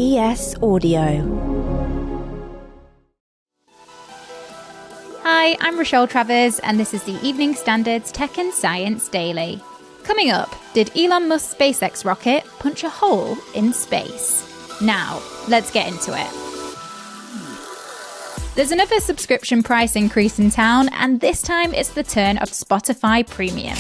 ES Audio. Hi, I'm Rochelle Travers, and this is the Evening Standard's Tech and Science Daily. Coming up, did Elon Musk's SpaceX rocket punch a hole in space? Now, let's get into it. There's another subscription price increase in town, and this time it's the turn of Spotify Premium.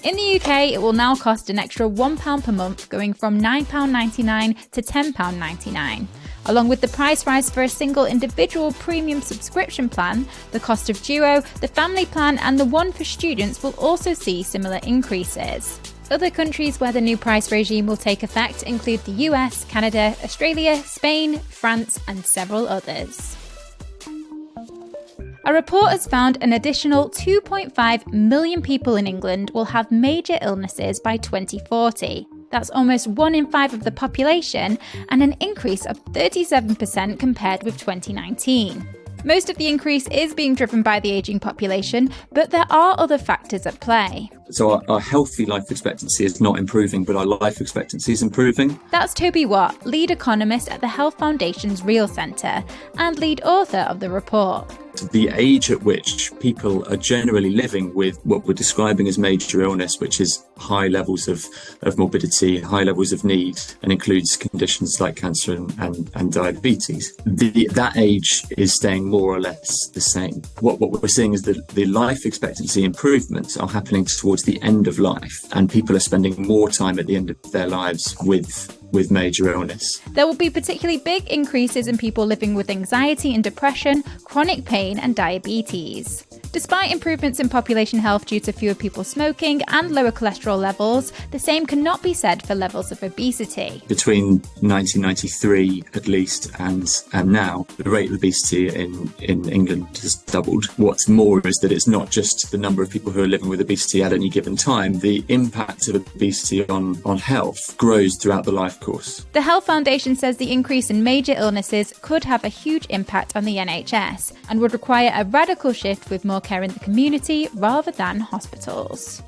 In the UK, it will now cost an extra £1 per month, going from £9.99 to £10.99. Along with the price rise for a single individual premium subscription plan, the cost of Duo, the family plan and the one for students will also see similar increases. Other countries where the new price regime will take effect include the US, Canada, Australia, Spain, France and several others. A report has found an additional 2.5 million people in England will have major illnesses by 2040. That's almost 1 in 5 of the population and an increase of 37% compared with 2019. Most of the increase is being driven by the ageing population, but there are other factors at play. So our healthy life expectancy is not improving, but our life expectancy is improving. That's Toby Watt, lead economist at the Health Foundation's Real Centre and lead author of the report. The age at which people are generally living with what we're describing as major illness, which is high levels of morbidity, high levels of need, and includes conditions like cancer and diabetes. That age is staying more or less the same. What we're seeing is that the life expectancy improvements are happening towards the end of life, and people are spending more time at the end of their lives with major illness. There will be particularly big increases in people living with anxiety and depression, chronic pain and diabetes. Despite improvements in population health due to fewer people smoking and lower cholesterol levels, the same cannot be said for levels of obesity. Between 1993 at least and now, the rate of obesity in England has doubled. What's more is that it's not just the number of people who are living with obesity at any given time. The impact of obesity on health grows throughout the life course. The Health Foundation says the increase in major illnesses could have a huge impact on the NHS and would require a radical shift with more care in the community rather than hospitals.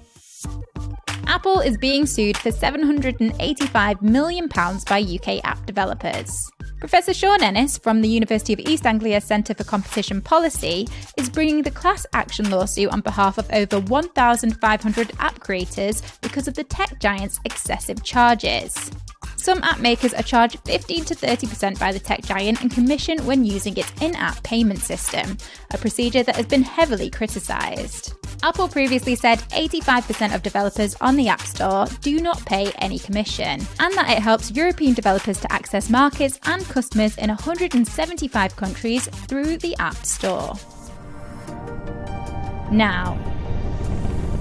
Apple is being sued for £785 million by UK app developers. Professor Sean Ennis from the University of East Anglia Centre for Competition Policy is bringing the class action lawsuit on behalf of over 1,500 app creators because of the tech giant's excessive charges. Some app makers are charged 15 to 30% by the tech giant and commission when using its in-app payment system, a procedure that has been heavily criticised. Apple previously said 85% of developers on the App Store do not pay any commission, and that it helps European developers to access markets and customers in 175 countries through the App Store. Now,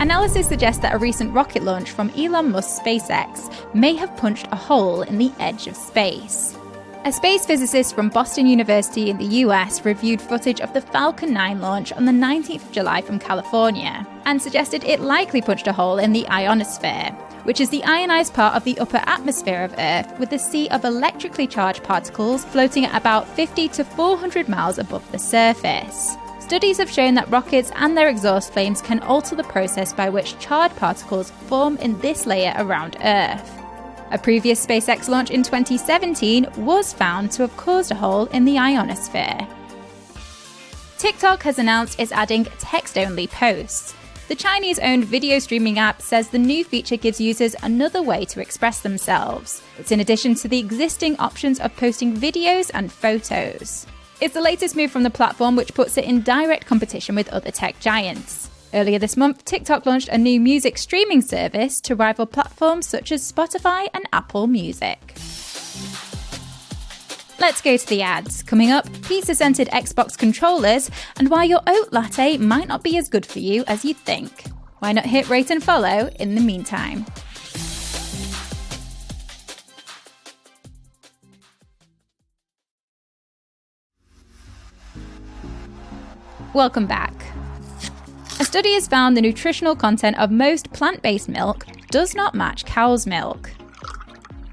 analysis suggests that a recent rocket launch from Elon Musk's SpaceX may have punched a hole in the edge of space. A space physicist from Boston University in the US reviewed footage of the Falcon 9 launch on the 19th of July from California and suggested it likely punched a hole in the ionosphere, which is the ionized part of the upper atmosphere of Earth with a sea of electrically charged particles floating at about 50 to 400 miles above the surface. Studies have shown that rockets and their exhaust flames can alter the process by which charged particles form in this layer around Earth. A previous SpaceX launch in 2017 was found to have caused a hole in the ionosphere. TikTok has announced it's adding text-only posts. The Chinese-owned video streaming app says the new feature gives users another way to express themselves. It's in addition to the existing options of posting videos and photos. It's the latest move from the platform, which puts it in direct competition with other tech giants. Earlier this month, TikTok launched a new music streaming service to rival platforms such as Spotify and Apple Music. Let's go to the ads. Coming up, pizza-scented Xbox controllers and why your oat latte might not be as good for you as you'd think. Why not hit rate and follow in the meantime? Welcome back. A study has found the nutritional content of most plant-based milk does not match cow's milk.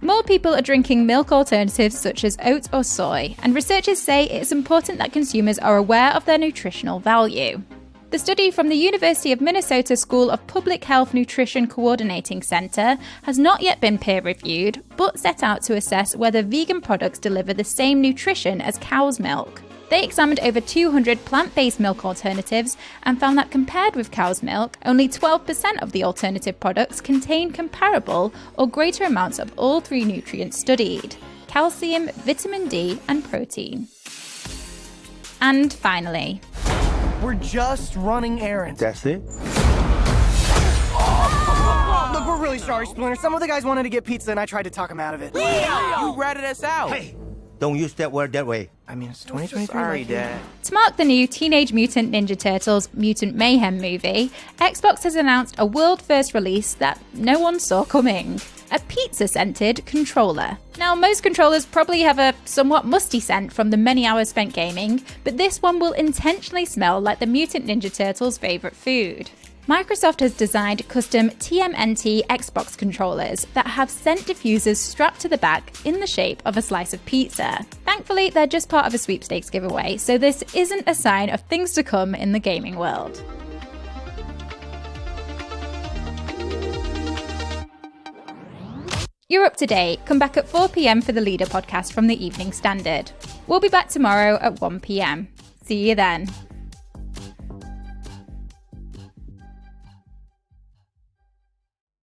More people are drinking milk alternatives such as oat or soy, and researchers say it's important that consumers are aware of their nutritional value. The study from the University of Minnesota School of Public Health Nutrition Coordinating Center has not yet been peer-reviewed, but set out to assess whether vegan products deliver the same nutrition as cow's milk. They examined over 200 plant-based milk alternatives and found that compared with cow's milk, only 12% of the alternative products contain comparable or greater amounts of all three nutrients studied: calcium, vitamin D, and protein. And finally, we're just running errands. That's it? Look, we're really sorry, Splinter. Some of the guys wanted to get pizza and I tried to talk them out of it. You ratted us out. Hey, don't use that word that way. I mean, it's 2023. Sorry, Dad. to mark the new Teenage Mutant Ninja Turtles Mutant Mayhem movie, Xbox has announced a world-first release that no one saw coming: a pizza-scented controller. Now, most controllers probably have a somewhat musty scent from the many hours spent gaming, but this one will intentionally smell like the Mutant Ninja Turtles' favourite food. Microsoft has designed custom TMNT Xbox controllers that have scent diffusers strapped to the back in the shape of a slice of pizza. Thankfully, they're just part of a sweepstakes giveaway, so this isn't a sign of things to come in the gaming world. You're up to date. Come back at 4 p.m. for the Leader podcast from the Evening Standard. We'll be back tomorrow at 1 p.m. See you then.